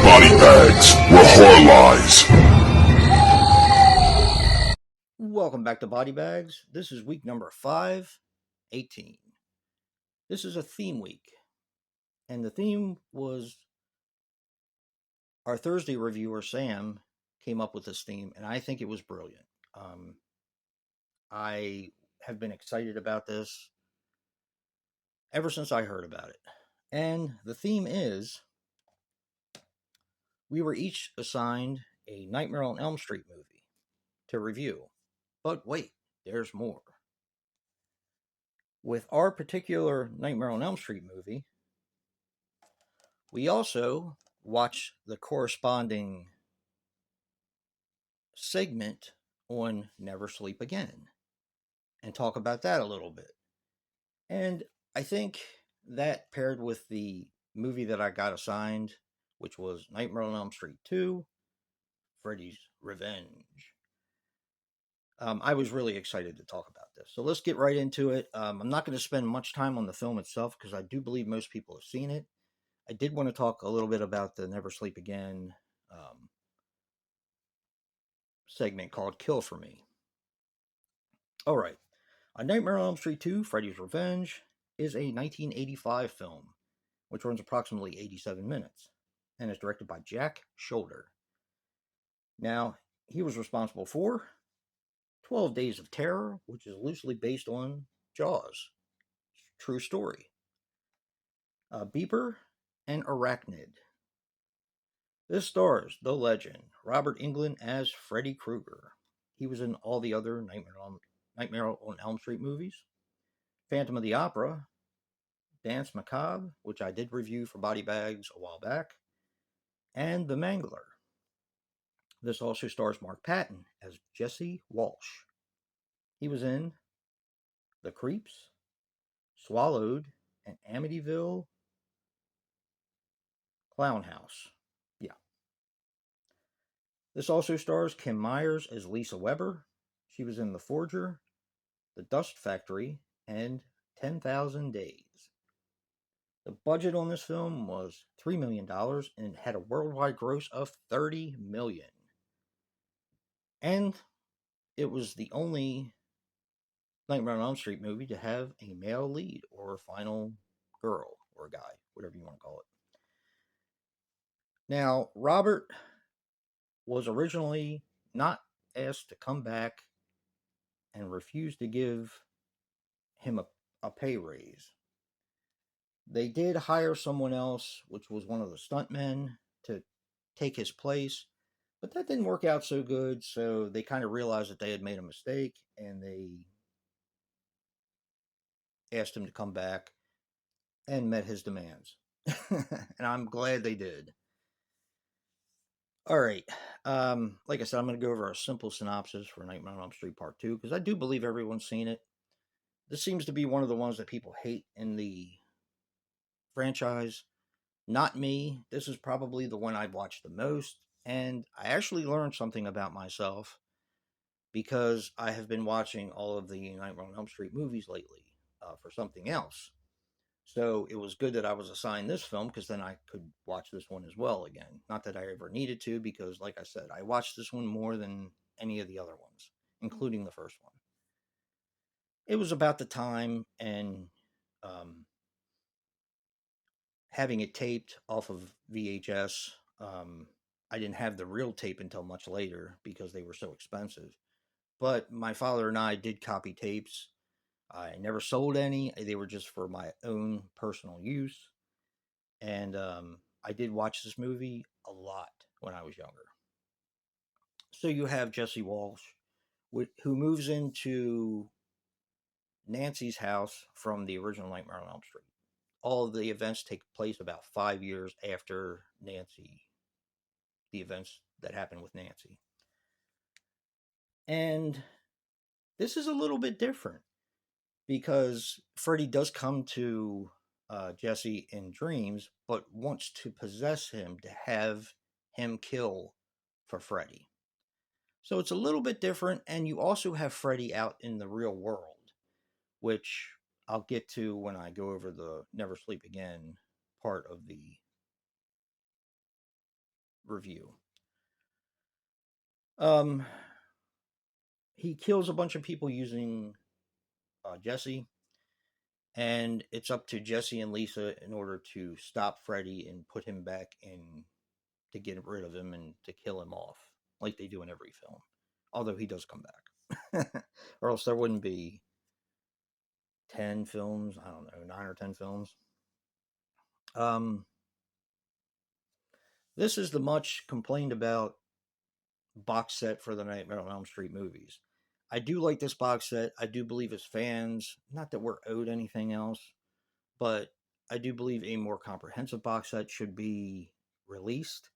BodyBags, where horror lies. Welcome back to BodyBags. This is week number 518. This is a theme week, and the theme was our Thursday reviewer, Sam, came up with this theme, and I think it was brilliant. I have been excited about this ever since I heard about it. And the theme is we were each assigned a Nightmare on Elm Street movie to review. But wait, there's more. With our particular Nightmare on Elm Street movie, we also watch the corresponding segment on Never Sleep Again and talk about that a little bit. And I think that paired with the movie that I got assigned, which was Nightmare on Elm Street 2, Freddy's Revenge. I was really excited to talk about this. So let's get right into it. I'm not going to spend much time on the film itself because I do believe most people have seen it. I did want to talk a little bit about the Never Sleep Again segment called Kill for Me. All right. A Nightmare on Elm Street 2, Freddy's Revenge, is a 1985 film, which runs approximately 87 minutes, and is directed by Jack Sholder. Now, he was responsible for 12 Days of Terror, which is loosely based on Jaws. True story. Beeper and Arachnid. This stars the legend Robert Englund as Freddy Krueger. He was in all the other Nightmare on Elm Street movies. Phantom of the Opera, Dance Macabre, which I did review for BodyBags a while back, and The Mangler. This also stars Mark Patton as Jesse Walsh. He was in The Creeps, Swallowed, and Amityville Clown House. Yeah. This also stars Kim Myers as Lisa Weber. She was in The Forger, The Dust Factory, and 10,000 Days. The budget on this film was $3 million and had a worldwide gross of $30 million. And it was the only Nightmare on Elm Street movie to have a male lead or final girl or guy, whatever you want to call it. Now, Robert was originally not asked to come back and refused to give him a pay raise. They did hire someone else, which was one of the stuntmen, to take his place, but that didn't work out so good, so they kind of realized that they had made a mistake, and they asked him to come back and met his demands. And I'm glad they did. All right. Like I said, I'm going to go over a simple synopsis for Nightmare on Elm Street Part 2, because I do believe everyone's seen it. This seems to be one of the ones that people hate in the franchise. Not me. This is probably the one I've watched the most, and I actually learned something about myself because I have been watching all of the Nightmare on Elm Street movies lately for something else. So it was good that I was assigned this film because then I could watch this one as well again. Not that I ever needed to because, like I said, I watched this one more than any of the other ones, including the first one. It was about the time, and having it taped off of VHS. I didn't have the real tape until much later because they were so expensive. But my father and I did copy tapes. I never sold any. They were just for my own personal use. And I did watch this movie a lot when I was younger. So you have Jesse Walsh, who moves into Nancy's house from the original Nightmare on Elm Street. All of the events take place about 5 years after the events that happened with Nancy. And this is a little bit different because Freddy does come to Jesse in dreams, but wants to possess him to have him kill for Freddy. So it's a little bit different, and you also have Freddy out in the real world, which I'll get to when I go over the Never Sleep Again part of the review. Um, he kills a bunch of people using Jesse, and it's up to Jesse and Lisa in order to stop Freddy and put him back in, to get rid of him and to kill him off, like they do in every film. Although he does come back, or else there wouldn't be 10 films. I don't know, 9 or 10 films. Um, this is the much complained about box set for the Nightmare on Elm Street movies. I do like this box set. I do believe as fans, not that we're owed anything else, but I do believe a more comprehensive box set should be released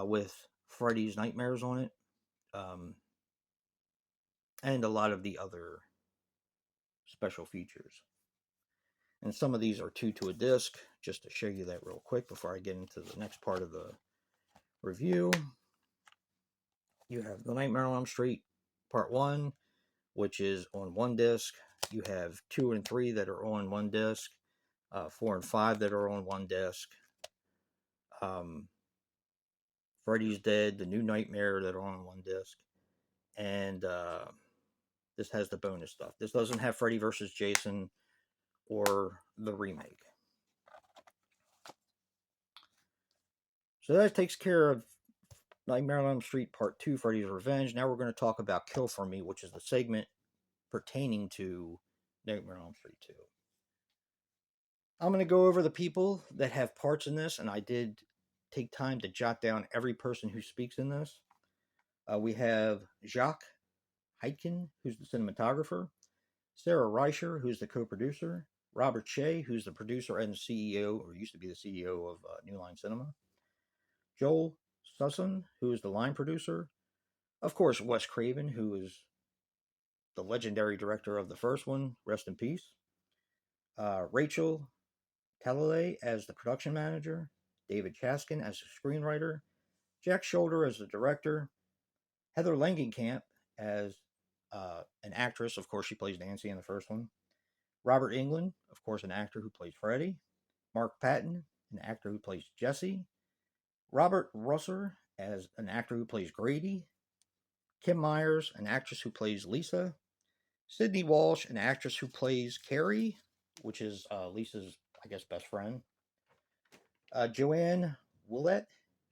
with Freddy's Nightmares on it, um, and a lot of the other special features. And some of these are 2 to a disc, just to show you that real quick before I get into the next part of the review. You have The Nightmare on Elm Street Part 1, which is on 1 disc. You have 2 and 3 that are on 1 disc, 4 and 5 that are on 1 disc. Freddy's Dead, The New Nightmare that are on 1 disc. And this has the bonus stuff. This doesn't have Freddy vs. Jason or the remake. So that takes care of Nightmare on Elm Street Part 2, Freddy's Revenge. Now we're going to talk about Kill For Me, which is the segment pertaining to Nightmare on Elm Street 2. I'm going to go over the people that have parts in this, and I did take time to jot down every person who speaks in this. We have Jacques Heitken, who's the cinematographer, Sarah Reicher, who's the co-producer, Robert Shea, who's the producer and CEO, or used to be the CEO of New Line Cinema, Joel Susson, who is the line producer, of course, Wes Craven, who is the legendary director of the first one, rest in peace, Rachel Talalay as the production manager, David Chaskin as the screenwriter, Jack Sholder as the director, Heather Langenkamp as an actress. Of course, she plays Nancy in the first one. Robert Englund, of course, an actor who plays Freddy. Mark Patton, an actor who plays Jesse. Robert Russer as an actor who plays Grady. Kim Myers, an actress who plays Lisa. Sydney Walsh, an actress who plays Carrie, which is Lisa's, I guess, best friend. Joanne Willett,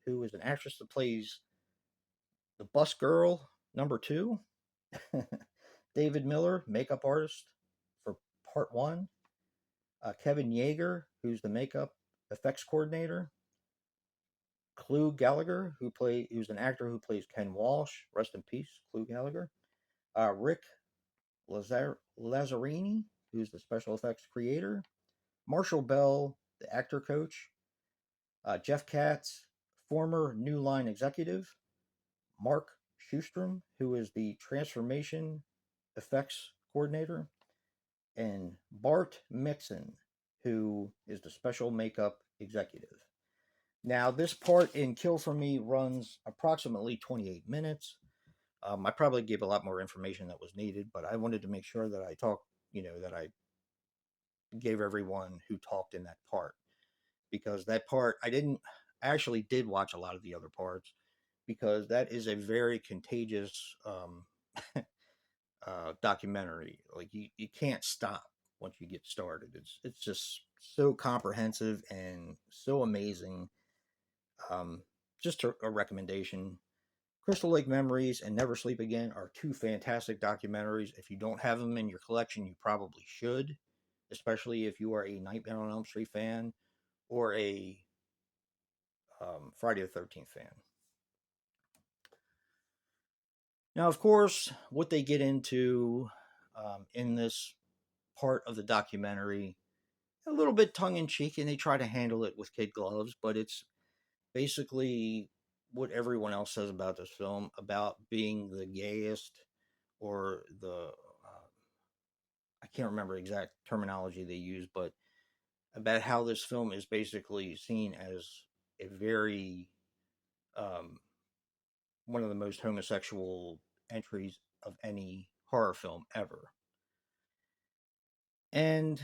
who is an actress that plays the bus girl number 2. David Miller, makeup artist for part 1. Kevin Yeager, who's the makeup effects coordinator. Clu Gallagher, who's an actor who plays Ken Walsh. Rest in peace, Clu Gallagher. Rick Lazzarini, who's the special effects creator. Marshall Bell, the actor coach. Jeff Katz, former New Line executive. Mark Schustrom, who is the transformation effects coordinator. And Bart Mixon, who is the special makeup executive. Now, this part in Kill For Me runs approximately 28 minutes. I probably gave a lot more information that was needed, but I wanted to make sure that I talked, that I gave everyone who talked in that part. Because that part, I actually did watch a lot of the other parts, because that is a very contagious documentary. Like, you can't stop once you get started. It's just so comprehensive and so amazing. Just a recommendation. Crystal Lake Memories and Never Sleep Again are 2 fantastic documentaries. If you don't have them in your collection, you probably should, especially if you are a Nightmare on Elm Street fan or a Friday the 13th fan. Now, of course, what they get into in this part of the documentary, a little bit tongue-in-cheek, and they try to handle it with kid gloves, but it's basically what everyone else says about this film, about being the gayest, or the I can't remember exact terminology they use, but about how this film is basically seen as a very one of the most homosexual entries of any horror film ever. And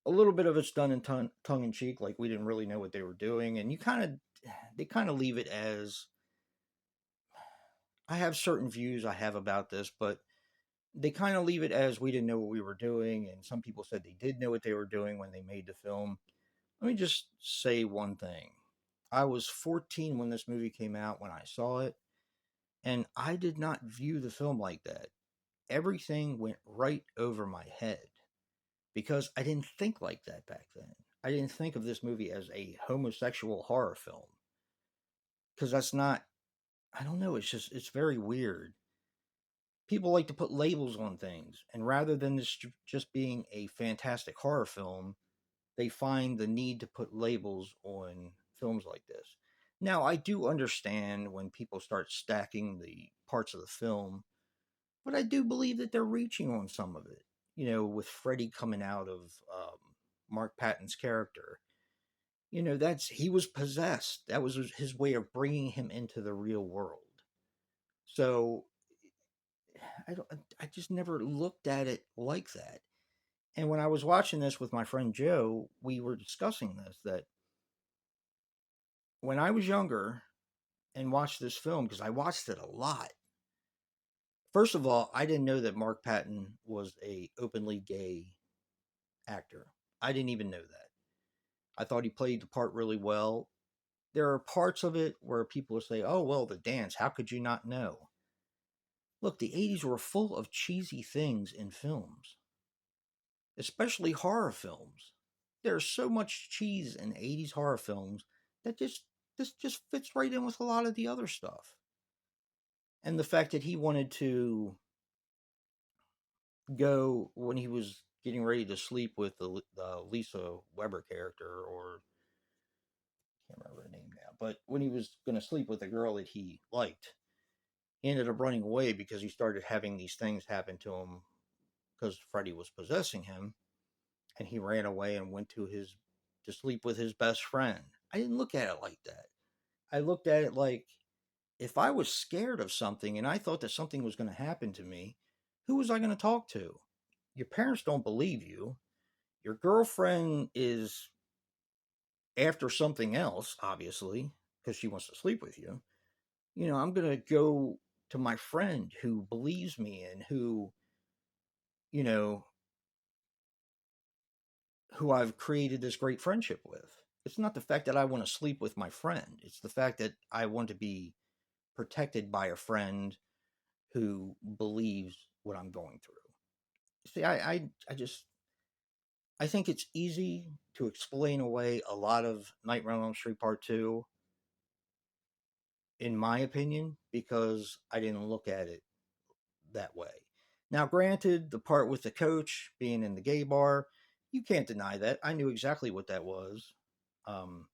a little bit of it's done in tongue in cheek, like we didn't really know what they were doing, and they kind of leave it as I have certain views I have about this, but they kind of leave it as we didn't know what we were doing, and some people said they did know what they were doing when they made the film. Let me just say one thing. I was 14 when this movie came out when I saw it, and I did not view the film like that. Everything went right over my head because I didn't think like that back then. I didn't think of this movie as a homosexual horror film because that's not, I don't know, it's very weird. People like to put labels on things, and rather than this just being a fantastic horror film, they find the need to put labels on films like this. Now, I do understand when people start stacking the parts of the film, but I do believe that they're reaching on some of it. With Freddy coming out of Mark Patton's character, that's he was possessed. That was his way of bringing him into the real world. So I just never looked at it like that. And when I was watching this with my friend Joe, we were discussing this that when I was younger and watched this film, because I watched it a lot. First of all, I didn't know that Mark Patton was a openly gay actor. I didn't even know that. I thought he played the part really well. There are parts of it where people will say, "Oh, well, the dance, how could you not know?" Look, the 80s were full of cheesy things in films, especially horror films. There's so much cheese in 80s horror films that this just fits right in with a lot of the other stuff. And the fact that he wanted to go when he was getting ready to sleep with the Lisa Weber character, or I can't remember her name now, but when he was going to sleep with a girl that he liked, he ended up running away because he started having these things happen to him because Freddy was possessing him, and he ran away and went to sleep with his best friend. I didn't look at it like that. I looked at it like if I was scared of something and I thought that something was going to happen to me, who was I going to talk to? Your parents don't believe you. Your girlfriend is after something else, obviously, because she wants to sleep with you. I'm going to go to my friend who believes me and you know, who I've created this great friendship with. It's not the fact that I want to sleep with my friend. It's the fact that I want to be protected by a friend who believes what I'm going through. See, I think it's easy to explain away a lot of Nightmare on Elm Street Part 2, in my opinion, because I didn't look at it that way. Now, granted, the part with the coach being in the gay bar, you can't deny that. I knew exactly what that was um,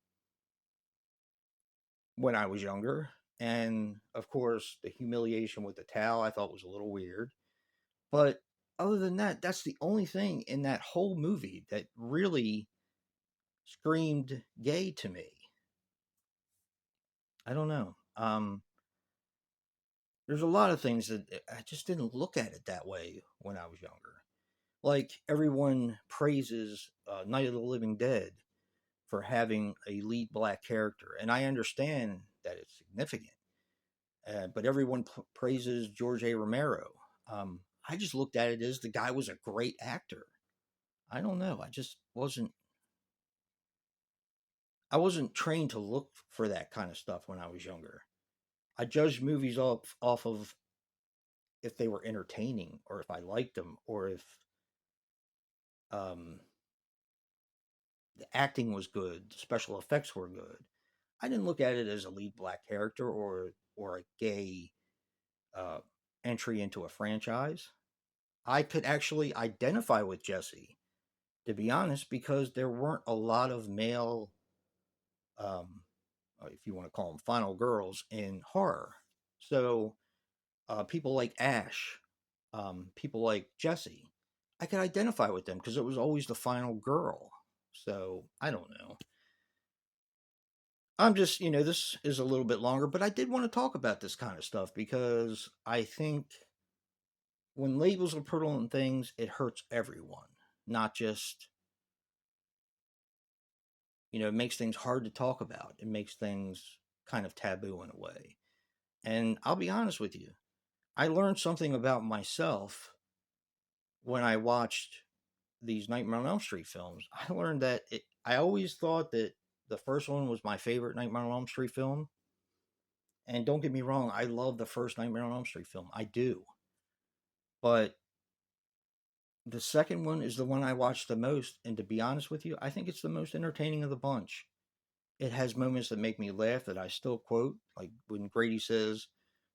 when I was younger. And of course, the humiliation with the towel I thought was a little weird. But other than that, that's the only thing in that whole movie that really screamed gay to me. I don't know. There's a lot of things that I just didn't look at it that way when I was younger. Like everyone praises Night of the Living Dead for having a lead black character, and I understand that it's significant. But everyone praises George A. Romero. I just looked at it as the guy was a great actor. I don't know. I just wasn't. I wasn't trained to look for that kind of stuff when I was younger. I judged movies off of if they were entertaining, or if I liked them, or if um, the acting was good, the special effects were good. I didn't look at it as a lead black character or a gay uh, entry into a franchise. I could actually identify with Jesse, to be honest, because there weren't a lot of male, um, if you want to call them final girls, in horror. So people like Ash, people like Jesse, I could identify with them because it was always the final girl. So I don't know. I'm just, this is a little bit longer, but I did want to talk about this kind of stuff because I think when labels are put on things, it hurts everyone. not just, it makes things hard to talk about. It makes things kind of taboo in a way. And I'll be honest with you, I learned something about myself when I watched these Nightmare on Elm Street films. I learned that I always thought that the first one was my favorite Nightmare on Elm Street film. And don't get me wrong, I love the first Nightmare on Elm Street film. I do. But the second one is the one I watched the most. And to be honest with you, I think it's the most entertaining of the bunch. It has moments that make me laugh that I still quote. Like when Grady says,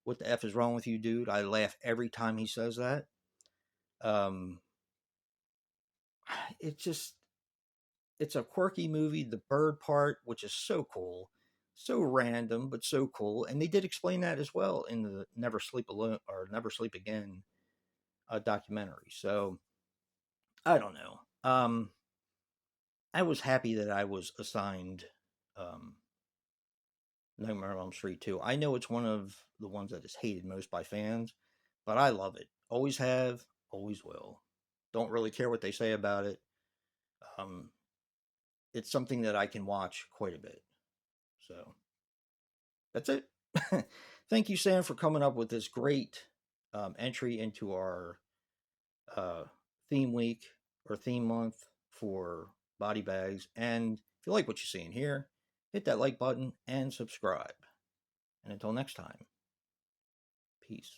"What the F is wrong with you, dude?" I laugh every time he says that. Um, it just, it's a quirky movie. The bird part, which is so cool, so random, but so cool. And they did explain that as well in the Never Sleep Alone or Never Sleep Again documentary. So I don't know. I was happy that I was assigned um, Nightmare on Elm Street 2. I know it's one of the ones that is hated most by fans, but I love it. Always have, always will. Don't really care what they say about it. Um, it's something that I can watch quite a bit. So that's it. Thank you, Sam, for coming up with this great entry into our uh, theme week or theme month for Body Bags. And if you like what you see in here, hit that like button and subscribe. And until next time, peace.